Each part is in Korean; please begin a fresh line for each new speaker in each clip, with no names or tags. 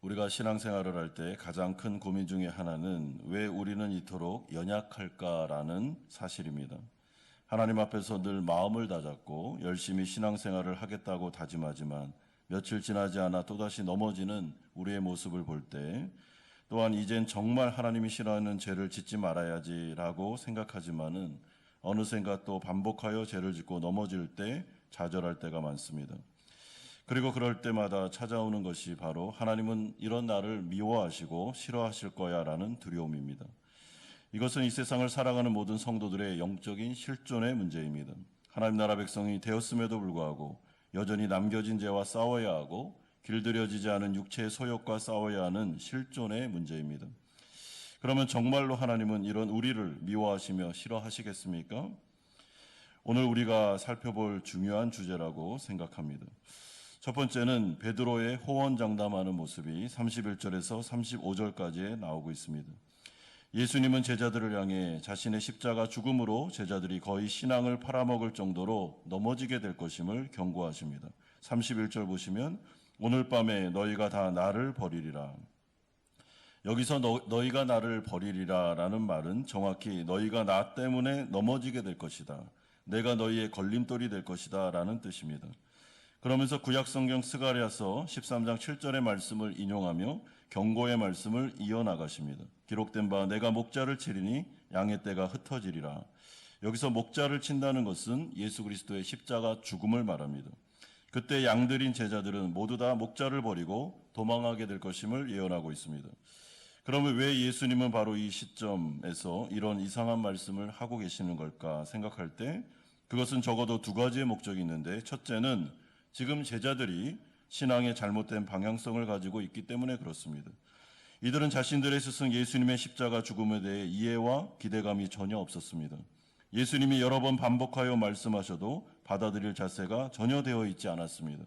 우리가 신앙생활을 할 때 가장 큰 고민 중에 하나는 왜 우리는 이토록 연약할까라는 사실입니다. 하나님 앞에서 늘 마음을 다잡고 열심히 신앙생활을 하겠다고 다짐하지만 며칠 지나지 않아 또다시 넘어지는 우리의 모습을 볼 때, 또한 이젠 정말 하나님이 싫어하는 죄를 짓지 말아야지라고 생각하지만은 어느샌가 또 반복하여 죄를 짓고 넘어질 때 좌절할 때가 많습니다. 그리고 그럴 때마다 찾아오는 것이 바로 하나님은 이런 나를 미워하시고 싫어하실 거야 라는 두려움입니다. 이것은 이 세상을 살아가는 모든 성도들의 영적인 실존의 문제입니다. 하나님 나라 백성이 되었음에도 불구하고 여전히 남겨진 죄와 싸워야 하고 길들여지지 않은 육체의 소욕과 싸워야 하는 실존의 문제입니다. 그러면 정말로 하나님은 이런 우리를 미워하시며 싫어하시겠습니까? 오늘 우리가 살펴볼 중요한 주제라고 생각합니다. 첫 번째는 베드로의 호언장담하는 모습이 31절에서 35절까지에 나오고 있습니다. 예수님은 제자들을 향해 자신의 십자가 죽음으로 제자들이 거의 신앙을 팔아먹을 정도로 넘어지게 될 것임을 경고하십니다. 31절 보시면 오늘 밤에 너희가 다 나를 버리리라. 여기서 너희가 나를 버리리라 라는 말은 정확히 너희가 나 때문에 넘어지게 될 것이다. 내가 너희의 걸림돌이 될 것이다 라는 뜻입니다. 그러면서 구약성경 스가랴서 13장 7절의 말씀을 인용하며 경고의 말씀을 이어나가십니다. 기록된 바 내가 목자를 치리니 양의 떼가 흩어지리라. 여기서 목자를 친다는 것은 예수 그리스도의 십자가 죽음을 말합니다. 그때 양들인 제자들은 모두 다 목자를 버리고 도망하게 될 것임을 예언하고 있습니다. 그러면 왜 예수님은 바로 이 시점에서 이런 이상한 말씀을 하고 계시는 걸까 생각할 때 그것은 적어도 두 가지의 목적이 있는데, 첫째는 지금 제자들이 신앙의 잘못된 방향성을 가지고 있기 때문에 그렇습니다. 이들은 자신들의 스승 예수님의 십자가 죽음에 대해 이해와 기대감이 전혀 없었습니다. 예수님이 여러 번 반복하여 말씀하셔도 받아들일 자세가 전혀 되어 있지 않았습니다.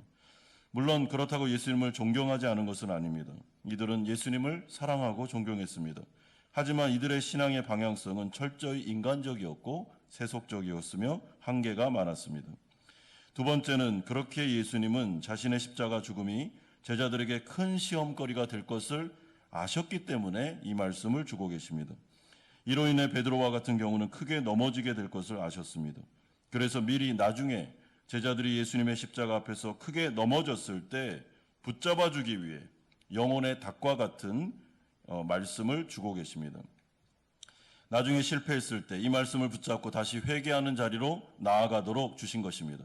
물론 그렇다고 예수님을 존경하지 않은 것은 아닙니다. 이들은 예수님을 사랑하고 존경했습니다. 하지만 이들의 신앙의 방향성은 철저히 인간적이었고 세속적이었으며 한계가 많았습니다. 두 번째는 그렇게 예수님은 자신의 십자가 죽음이 제자들에게 큰 시험거리가 될 것을 아셨기 때문에 이 말씀을 주고 계십니다. 이로 인해 베드로와 같은 경우는 크게 넘어지게 될 것을 아셨습니다. 그래서 미리 나중에 제자들이 예수님의 십자가 앞에서 크게 넘어졌을 때 붙잡아 주기 위해 영혼의 닭과 같은 말씀을 주고 계십니다. 나중에 실패했을 때 이 말씀을 붙잡고 다시 회개하는 자리로 나아가도록 주신 것입니다.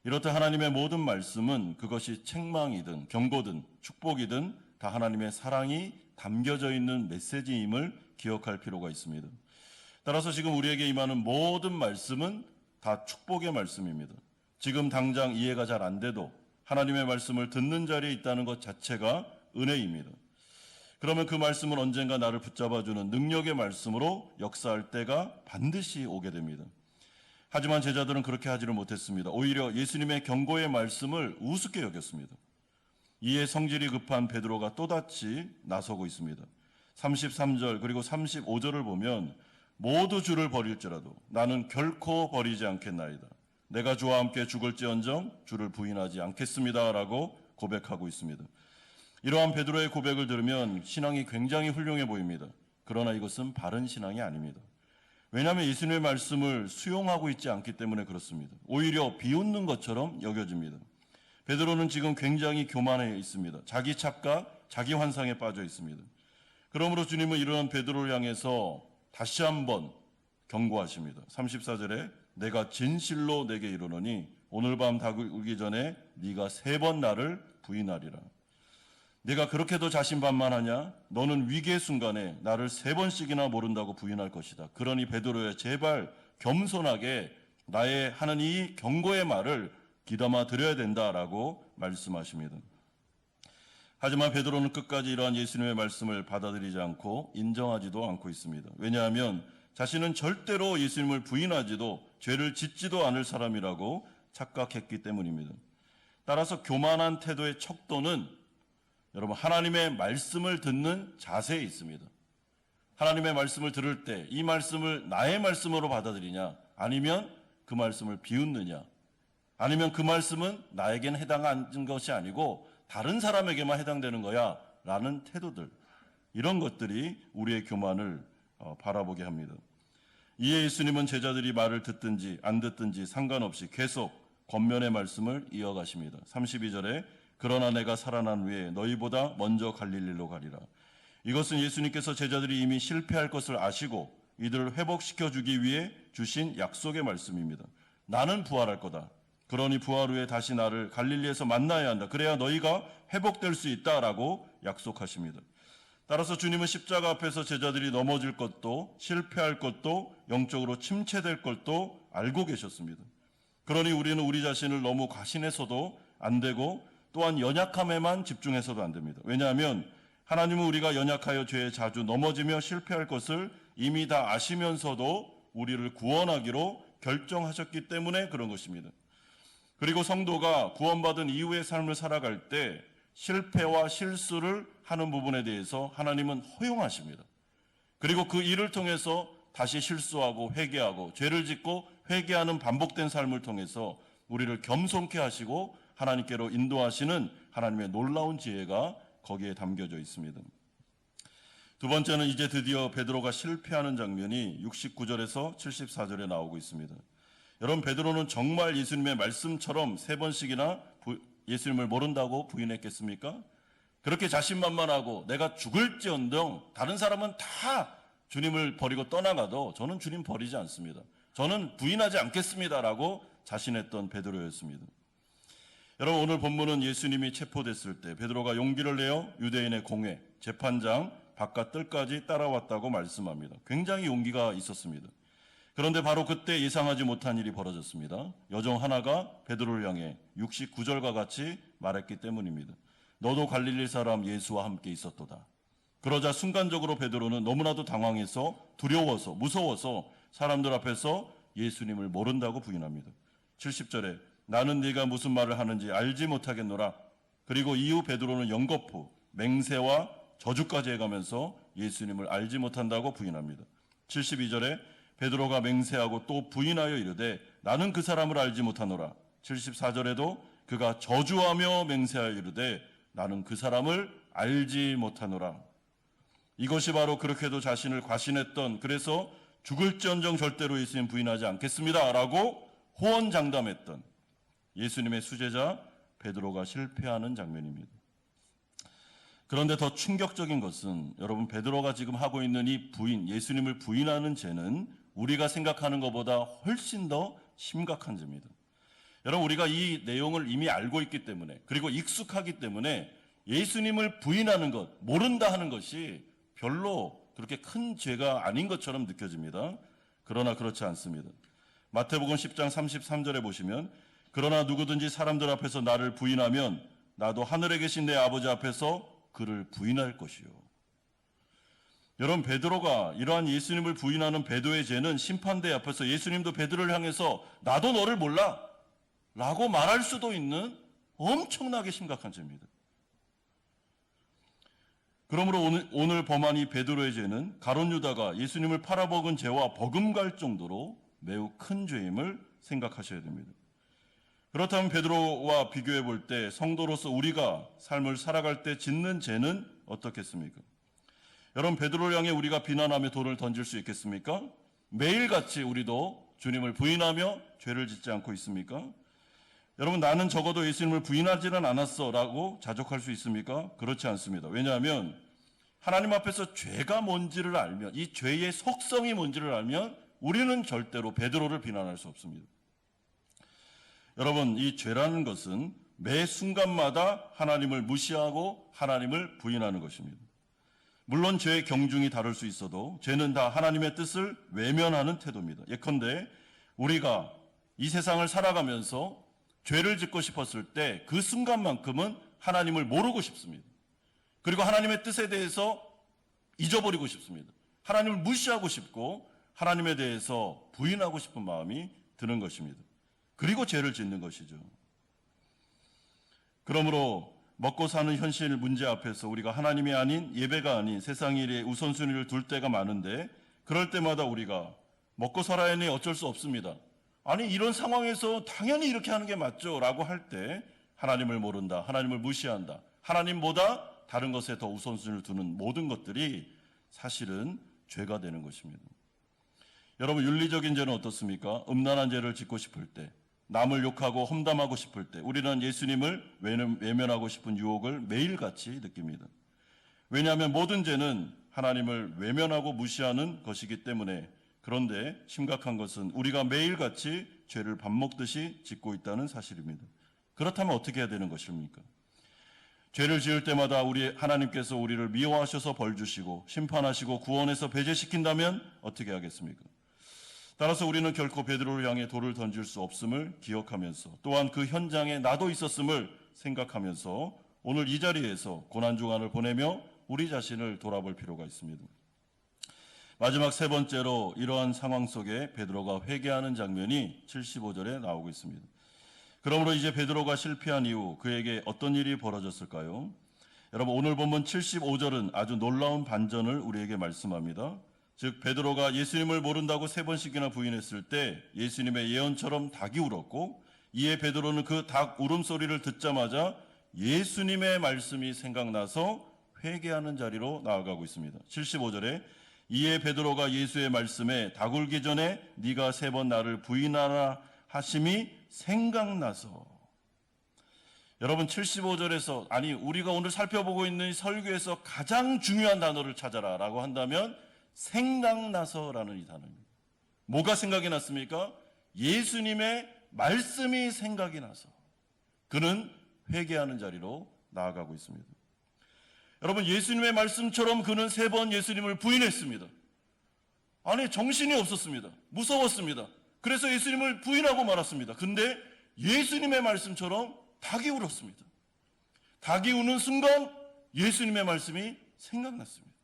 이렇듯 하나님의 모든 말씀은 그것이 책망이든 경고든 축복이든 다 하나님의 사랑이 담겨져 있는 메시지임을 기억할 필요가 있습니다. 따라서 지금 우리에게 임하는 모든 말씀은 다 축복의 말씀입니다. 지금 당장 이해가 잘 안 돼도 하나님의 말씀을 듣는 자리에 있다는 것 자체가 은혜입니다. 그러면 그 말씀은 언젠가 나를 붙잡아주는 능력의 말씀으로 역사할 때가 반드시 오게 됩니다. 하지만 제자들은 그렇게 하지를 못했습니다. 오히려 예수님의 경고의 말씀을 우습게 여겼습니다. 이에 성질이 급한 베드로가 또다시 나서고 있습니다. 33절 그리고 35절을 보면 모두 주를 버릴지라도 나는 결코 버리지 않겠나이다. 내가 주와 함께 죽을지언정 주를 부인하지 않겠습니다 라고 고백하고 있습니다. 이러한 베드로의 고백을 들으면 신앙이 굉장히 훌륭해 보입니다. 그러나 이것은 바른 신앙이 아닙니다. 왜냐하면 예수님의 말씀을 수용하고 있지 않기 때문에 그렇습니다. 오히려 비웃는 것처럼 여겨집니다. 베드로는 지금 굉장히 교만해 있습니다. 자기 착각, 자기 환상에 빠져 있습니다. 그러므로 주님은 이러한 베드로를 향해서 다시 한번 경고하십니다. 34절에 내가 진실로 내게 이르노니 오늘 밤 다구기 전에 네가 3번 나를 부인하리라. 네가 그렇게도 자신만만하냐? 너는 위기의 순간에 나를 3번씩이나 모른다고 부인할 것이다. 그러니 베드로야 제발 겸손하게 나의 하는 이 경고의 말을 귀담아 들어야 된다라고 말씀하십니다. 하지만 베드로는 끝까지 이러한 예수님의 말씀을 받아들이지 않고 인정하지도 않고 있습니다. 왜냐하면 자신은 절대로 예수님을 부인하지도 죄를 짓지도 않을 사람이라고 착각했기 때문입니다. 따라서 교만한 태도의 척도는 여러분 하나님의 말씀을 듣는 자세에 있습니다. 하나님의 말씀을 들을 때 이 말씀을 나의 말씀으로 받아들이냐, 아니면 그 말씀을 비웃느냐, 아니면 그 말씀은 나에게는 해당하는 것이 아니고 다른 사람에게만 해당되는 거야 라는 태도들, 이런 것들이 우리의 교만을 바라보게 합니다. 이에 예수님은 제자들이 말을 듣든지 안 듣든지 상관없이 계속 권면의 말씀을 이어가십니다. 32절에 그러나 내가 살아난 후에 너희보다 먼저 갈릴리로 가리라. 이것은 예수님께서 제자들이 이미 실패할 것을 아시고 이들을 회복시켜 주기 위해 주신 약속의 말씀입니다. 나는 부활할 거다. 그러니 부활 후에 다시 나를 갈릴리에서 만나야 한다. 그래야 너희가 회복될 수 있다라고 약속하십니다. 따라서 주님은 십자가 앞에서 제자들이 넘어질 것도 실패할 것도 영적으로 침체될 것도 알고 계셨습니다. 그러니 우리는 우리 자신을 너무 과신해서도 안 되고 또한 연약함에만 집중해서도 안 됩니다. 왜냐하면 하나님은 우리가 연약하여 죄에 자주 넘어지며 실패할 것을 이미 다 아시면서도 우리를 구원하기로 결정하셨기 때문에 그런 것입니다. 그리고 성도가 구원받은 이후의 삶을 살아갈 때 실패와 실수를 하는 부분에 대해서 하나님은 허용하십니다. 그리고 그 일을 통해서 다시 실수하고 회개하고 죄를 짓고 회개하는 반복된 삶을 통해서 우리를 겸손케 하시고 하나님께로 인도하시는 하나님의 놀라운 지혜가 거기에 담겨져 있습니다. 두 번째는 이제 드디어 베드로가 실패하는 장면이 69절에서 74절에 나오고 있습니다. 여러분, 베드로는 정말 예수님의 말씀처럼 3번씩이나 예수님을 모른다고 부인했겠습니까? 그렇게 자신만만하고 내가 죽을지언정 다른 사람은 다 주님을 버리고 떠나가도 저는 주님 버리지 않습니다. 저는 부인하지 않겠습니다라고 자신했던 베드로였습니다. 여러분, 오늘 본문은 예수님이 체포됐을 때 베드로가 용기를 내어 유대인의 공회, 재판장 바깥 뜰까지 따라왔다고 말씀합니다. 굉장히 용기가 있었습니다. 그런데 바로 그때 예상하지 못한 일이 벌어졌습니다. 여종 하나가 베드로를 향해 69절과 같이 말했기 때문입니다. 너도 갈릴리 사람 예수와 함께 있었도다. 그러자 순간적으로 베드로는 너무나도 당황해서 두려워서 무서워서 사람들 앞에서 예수님을 모른다고 부인합니다. 70절에 나는 네가 무슨 말을 하는지 알지 못하겠노라. 그리고 이후 베드로는 연거푸, 맹세와 저주까지 해가면서 예수님을 알지 못한다고 부인합니다. 72절에 베드로가 맹세하고 또 부인하여 이르되 나는 그 사람을 알지 못하노라. 74절에도 그가 저주하며 맹세하여 이르되 나는 그 사람을 알지 못하노라. 이것이 바로 그렇게도 자신을 과신했던, 그래서 죽을지언정 절대로 예수님 부인하지 않겠습니다 라고 호언장담했던 예수님의 수제자 베드로가 실패하는 장면입니다. 그런데 더 충격적인 것은 여러분, 베드로가 지금 하고 있는 이 부인, 예수님을 부인하는 죄는 우리가 생각하는 것보다 훨씬 더 심각한 죄입니다. 여러분, 우리가 이 내용을 이미 알고 있기 때문에, 그리고 익숙하기 때문에 예수님을 부인하는 것, 모른다 하는 것이 별로 그렇게 큰 죄가 아닌 것처럼 느껴집니다. 그러나 그렇지 않습니다. 마태복음 10장 33절에 보시면 그러나 누구든지 사람들 앞에서 나를 부인하면 나도 하늘에 계신 내 아버지 앞에서 그를 부인할 것이요. 여러분, 베드로가 이러한 예수님을 부인하는 베드로의 죄는 심판대 앞에서 예수님도 베드로를 향해서 나도 너를 몰라 라고 말할 수도 있는 엄청나게 심각한 죄입니다. 그러므로 오늘 범한 이 베드로의 죄는 가룟 유다가 예수님을 팔아먹은 죄와 버금갈 정도로 매우 큰 죄임을 생각하셔야 됩니다. 그렇다면 베드로와 비교해 볼 때 성도로서 우리가 삶을 살아갈 때 짓는 죄는 어떻겠습니까? 여러분, 베드로를 향해 우리가 비난하며 돌을 던질 수 있겠습니까? 매일같이 우리도 주님을 부인하며 죄를 짓지 않고 있습니까? 여러분, 나는 적어도 예수님을 부인하지는 않았어 라고 자족할 수 있습니까? 그렇지 않습니다. 왜냐하면 하나님 앞에서 죄가 뭔지를 알면, 이 죄의 속성이 뭔지를 알면 우리는 절대로 베드로를 비난할 수 없습니다. 여러분, 이 죄라는 것은 매 순간마다 하나님을 무시하고 하나님을 부인하는 것입니다. 물론 죄의 경중이 다를 수 있어도 죄는 다 하나님의 뜻을 외면하는 태도입니다. 예컨대 우리가 이 세상을 살아가면서 죄를 짓고 싶었을 때 그 순간만큼은 하나님을 모르고 싶습니다. 그리고 하나님의 뜻에 대해서 잊어버리고 싶습니다. 하나님을 무시하고 싶고 하나님에 대해서 부인하고 싶은 마음이 드는 것입니다. 그리고 죄를 짓는 것이죠. 그러므로 먹고 사는 현실 문제 앞에서 우리가 하나님이 아닌, 예배가 아닌 세상 일에 우선순위를 둘 때가 많은데, 그럴 때마다 우리가 먹고 살아야 하니 어쩔 수 없습니다. 아니, 이런 상황에서 당연히 이렇게 하는 게 맞죠 라고 할 때 하나님을 모른다, 하나님을 무시한다, 하나님보다 다른 것에 더 우선순위를 두는 모든 것들이 사실은 죄가 되는 것입니다. 여러분, 윤리적인 죄는 어떻습니까? 음란한 죄를 짓고 싶을 때, 남을 욕하고 험담하고 싶을 때 우리는 예수님을 외면하고 싶은 유혹을 매일같이 느낍니다. 왜냐하면 모든 죄는 하나님을 외면하고 무시하는 것이기 때문에. 그런데 심각한 것은 우리가 매일같이 죄를 밥 먹듯이 짓고 있다는 사실입니다. 그렇다면 어떻게 해야 되는 것입니까? 죄를 지을 때마다 하나님께서 우리를 미워하셔서 벌 주시고 심판하시고 구원해서 배제시킨다면 어떻게 하겠습니까? 따라서 우리는 결코 베드로를 향해 돌을 던질 수 없음을 기억하면서, 또한 그 현장에 나도 있었음을 생각하면서 오늘 이 자리에서 고난주간을 보내며 우리 자신을 돌아볼 필요가 있습니다. 마지막 세 번째로 이러한 상황 속에 베드로가 회개하는 장면이 75절에 나오고 있습니다. 그러므로 이제 베드로가 실패한 이후 그에게 어떤 일이 벌어졌을까요? 여러분, 오늘 본문 75절은 아주 놀라운 반전을 우리에게 말씀합니다. 즉, 베드로가 예수님을 모른다고 3번씩이나 부인했을 때 예수님의 예언처럼 닭이 울었고, 이에 베드로는 그 닭 울음소리를 듣자마자 예수님의 말씀이 생각나서 회개하는 자리로 나아가고 있습니다. 75절에 이에 베드로가 예수의 말씀에 닭 울기 전에 네가 3번 나를 부인하라 하심이 생각나서. 여러분, 75절에서, 아니 우리가 오늘 살펴보고 있는 설교에서 가장 중요한 단어를 찾아라 라고 한다면 생각나서라는 이 단어입니다. 뭐가 생각이 났습니까? 예수님의 말씀이 생각이 나서 그는 회개하는 자리로 나아가고 있습니다. 여러분, 예수님의 말씀처럼 그는 3번 예수님을 부인했습니다. 아니, 정신이 없었습니다. 무서웠습니다. 그래서 예수님을 부인하고 말았습니다. 근데 예수님의 말씀처럼 닭이 울었습니다. 닭이 우는 순간 예수님의 말씀이 생각났습니다.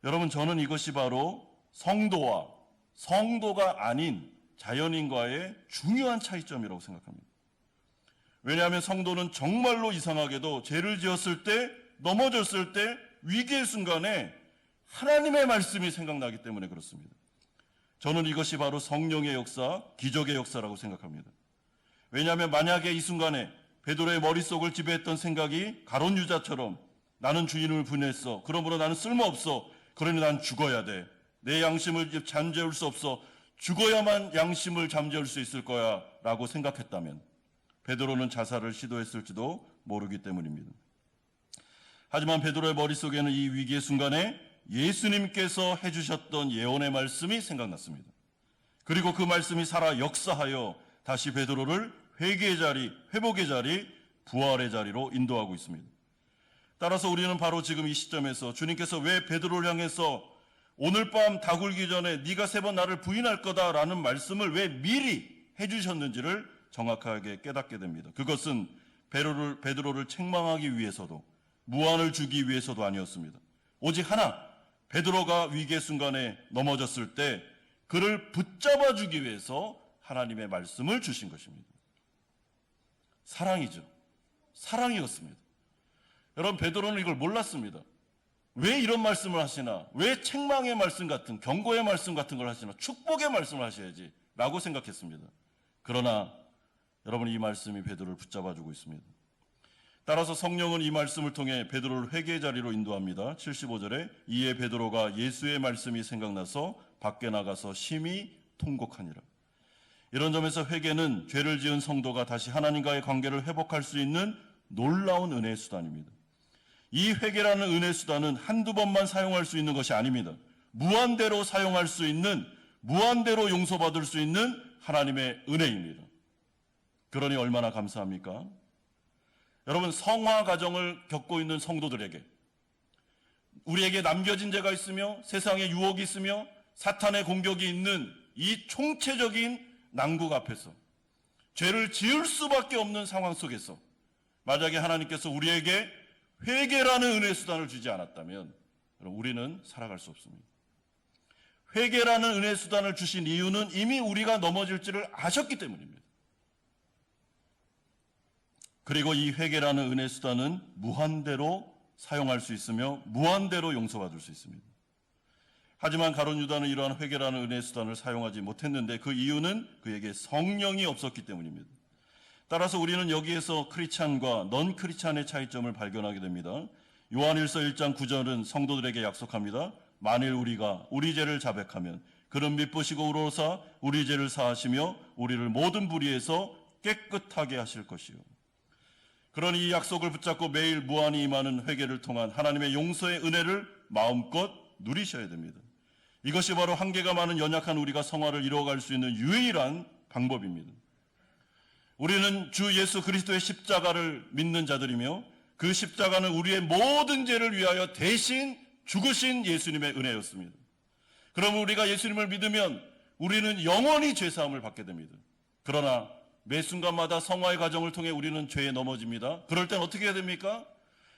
여러분, 저는 이것이 바로 성도와 성도가 아닌 자연인과의 중요한 차이점이라고 생각합니다. 왜냐하면 성도는 정말로 이상하게도 죄를 지었을 때, 넘어졌을 때, 위기의 순간에 하나님의 말씀이 생각나기 때문에 그렇습니다. 저는 이것이 바로 성령의 역사, 기적의 역사라고 생각합니다. 왜냐하면 만약에 이 순간에 베드로의 머릿속을 지배했던 생각이 가룟 유다처럼 나는 주인을 분했어, 그러므로 나는 쓸모없어, 그러니 난 죽어야 돼, 내 양심을 잠재울 수 없어, 죽어야만 양심을 잠재울 수 있을 거야 라고 생각했다면 베드로는 자살을 시도했을지도 모르기 때문입니다. 하지만 베드로의 머릿속에는 이 위기의 순간에 예수님께서 해주셨던 예언의 말씀이 생각났습니다. 그리고 그 말씀이 살아 역사하여 다시 베드로를 회개의 자리, 회복의 자리, 부활의 자리로 인도하고 있습니다. 따라서 우리는 바로 지금 이 시점에서 주님께서 왜 베드로를 향해서 오늘 밤 닭 울기 전에 네가 3번 나를 부인할 거다라는 말씀을 왜 미리 해주셨는지를 정확하게 깨닫게 됩니다. 그것은 베드로를 책망하기 위해서도 무한을 주기 위해서도 아니었습니다. 오직 하나, 베드로가 위기의 순간에 넘어졌을 때 그를 붙잡아 주기 위해서 하나님의 말씀을 주신 것입니다. 사랑이죠. 사랑이었습니다. 여러분, 베드로는 이걸 몰랐습니다. 왜 이런 말씀을 하시나? 왜 책망의 말씀 같은, 경고의 말씀 같은 걸 하시나? 축복의 말씀을 하셔야지 라고 생각했습니다. 그러나 여러분, 이 말씀이 베드로를 붙잡아 주고 있습니다. 따라서 성령은 이 말씀을 통해 베드로를 회개의 자리로 인도합니다. 75절에 이에 베드로가 예수의 말씀이 생각나서 밖에 나가서 심히 통곡하니라. 이런 점에서 회개는 죄를 지은 성도가 다시 하나님과의 관계를 회복할 수 있는 놀라운 은혜의 수단입니다. 이 회개라는 은혜의 수단은 한두 번만 사용할 수 있는 것이 아닙니다. 무한대로 사용할 수 있는, 무한대로 용서받을 수 있는 하나님의 은혜입니다. 그러니 얼마나 감사합니까? 여러분, 성화 과정을 겪고 있는 성도들에게, 우리에게 남겨진 죄가 있으며 세상의 유혹이 있으며 사탄의 공격이 있는 이 총체적인 난국 앞에서 죄를 지을 수밖에 없는 상황 속에서 만약에 하나님께서 우리에게 회개라는 은혜의 수단을 주지 않았다면 우리는 살아갈 수 없습니다. 회개라는 은혜의 수단을 주신 이유는 이미 우리가 넘어질지를 아셨기 때문입니다. 그리고 이 회개라는 은혜의 수단은 무한대로 사용할 수 있으며 무한대로 용서받을 수 있습니다. 하지만 가룟 유다는 이러한 회개라는 은혜의 수단을 사용하지 못했는데 그 이유는 그에게 성령이 없었기 때문입니다. 따라서 우리는 여기에서 크리스찬과 넌 크리스찬의 차이점을 발견하게 됩니다. 요한일서 1장 9절은 성도들에게 약속합니다. 만일 우리가 우리 죄를 자백하면 그는 미쁘시고 의로우사 우리 죄를 사하시며 우리를 모든 불의에서 깨끗하게 하실 것이요. 그러니 이 약속을 붙잡고 매일 무한히 임하는 회개를 통한 하나님의 용서의 은혜를 마음껏 누리셔야 됩니다. 이것이 바로 한계가 많은 연약한 우리가 성화를 이루어갈 수 있는 유일한 방법입니다. 우리는 주 예수 그리스도의 십자가를 믿는 자들이며 그 십자가는 우리의 모든 죄를 위하여 대신 죽으신 예수님의 은혜였습니다. 그러면 우리가 예수님을 믿으면 우리는 영원히 죄사함을 받게 됩니다. 그러나 매 순간마다 성화의 과정을 통해 우리는 죄에 넘어집니다. 그럴 땐 어떻게 해야 됩니까?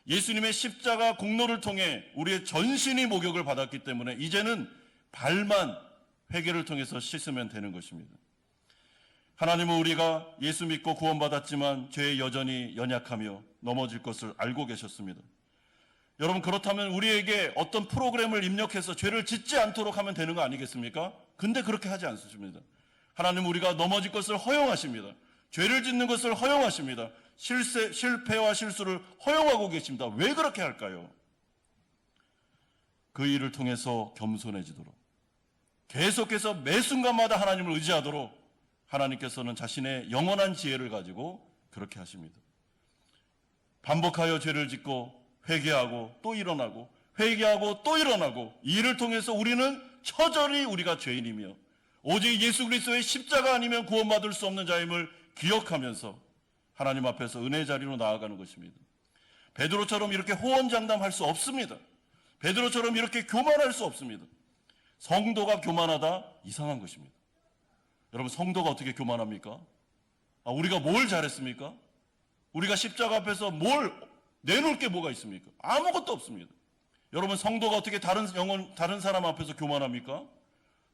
예수님의 십자가 공로를 통해 우리의 전신이 목욕을 받았기 때문에 이제는 발만 회개를 통해서 씻으면 되는 것입니다. 하나님은 우리가 예수 믿고 구원받았지만 죄에 여전히 연약하며 넘어질 것을 알고 계셨습니다. 여러분, 그렇다면 우리에게 어떤 프로그램을 입력해서 죄를 짓지 않도록 하면 되는 거 아니겠습니까? 근데 그렇게 하지 않습니다. 하나님은 우리가 넘어질 것을 허용하십니다. 죄를 짓는 것을 허용하십니다. 실패와 실수를 허용하고 계십니다. 왜 그렇게 할까요? 그 일을 통해서 겸손해지도록, 계속해서 매 순간마다 하나님을 의지하도록 하나님께서는 자신의 영원한 지혜를 가지고 그렇게 하십니다. 반복하여 죄를 짓고 회개하고 또 일어나고 회개하고 또 일어나고, 이 일을 통해서 우리는 처절히 우리가 죄인이며 오직 예수 그리스도의 십자가 아니면 구원받을 수 없는 자임을 기억하면서 하나님 앞에서 은혜 자리로 나아가는 것입니다. 베드로처럼 이렇게 호언장담할 수 없습니다. 베드로처럼 이렇게 교만할 수 없습니다. 성도가 교만하다 이상한 것입니다. 여러분, 성도가 어떻게 교만합니까? 우리가 뭘 잘했습니까? 우리가 십자가 앞에서 뭘 내놓을 게 뭐가 있습니까? 아무것도 없습니다. 여러분, 성도가 어떻게 다른 사람 앞에서 교만합니까?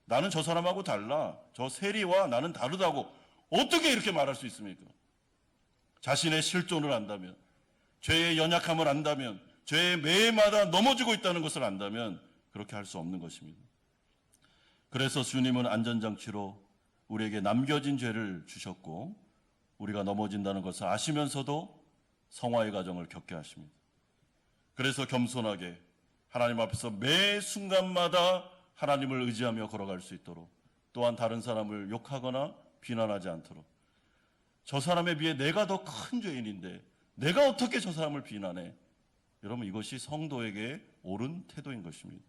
나는 저 사람하고 달라, 저 세리와 나는 다르다고 어떻게 이렇게 말할 수 있습니까? 자신의 실존을 안다면, 죄의 연약함을 안다면, 죄의 매해마다 넘어지고 있다는 것을 안다면 그렇게 할 수 없는 것입니다. 그래서 주님은 안전장치로 우리에게 남겨진 죄를 주셨고, 우리가 넘어진다는 것을 아시면서도 성화의 과정을 겪게 하십니다. 그래서 겸손하게 하나님 앞에서 매 순간마다 하나님을 의지하며 걸어갈 수 있도록, 또한 다른 사람을 욕하거나 비난하지 않도록, 저 사람에 비해 내가 더 큰 죄인인데 내가 어떻게 저 사람을 비난해? 여러분, 이것이 성도에게 옳은 태도인 것입니다.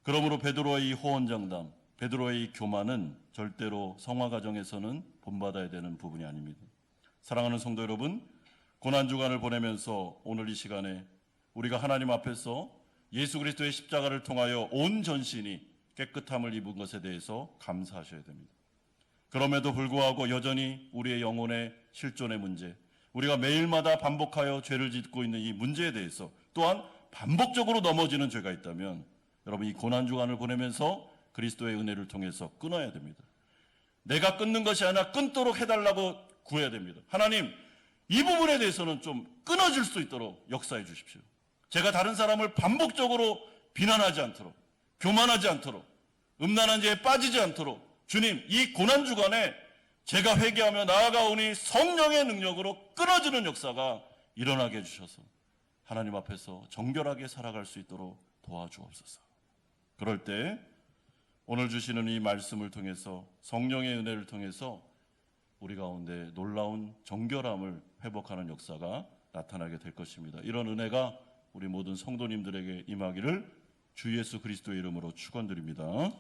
그러므로 베드로의 이 호언장담, 베드로의 이 교만은 절대로 성화 과정에서는 본받아야 되는 부분이 아닙니다. 사랑하는 성도 여러분, 고난주간을 보내면서 오늘 이 시간에 우리가 하나님 앞에서 예수 그리스도의 십자가를 통하여 온 전신이 깨끗함을 입은 것에 대해서 감사하셔야 됩니다. 그럼에도 불구하고 여전히 우리의 영혼의 실존의 문제, 우리가 매일마다 반복하여 죄를 짓고 있는 이 문제에 대해서, 또한 반복적으로 넘어지는 죄가 있다면 여러분, 이 고난주간을 보내면서 그리스도의 은혜를 통해서 끊어야 됩니다. 내가 끊는 것이 아니라 끊도록 해달라고 구해야 됩니다. 하나님, 이 부분에 대해서는 좀 끊어질 수 있도록 역사해 주십시오. 제가 다른 사람을 반복적으로 비난하지 않도록, 교만하지 않도록, 음란한 죄에 빠지지 않도록, 주님, 이 고난주간에 제가 회개하며 나아가오니 성령의 능력으로 끊어지는 역사가 일어나게 해주셔서 하나님 앞에서 정결하게 살아갈 수 있도록 도와주옵소서. 그럴 때 오늘 주시는 이 말씀을 통해서, 성령의 은혜를 통해서 우리 가운데 놀라운 정결함을 회복하는 역사가 나타나게 될 것입니다. 이런 은혜가 우리 모든 성도님들에게 임하기를 주 예수 그리스도의 이름으로 축원드립니다.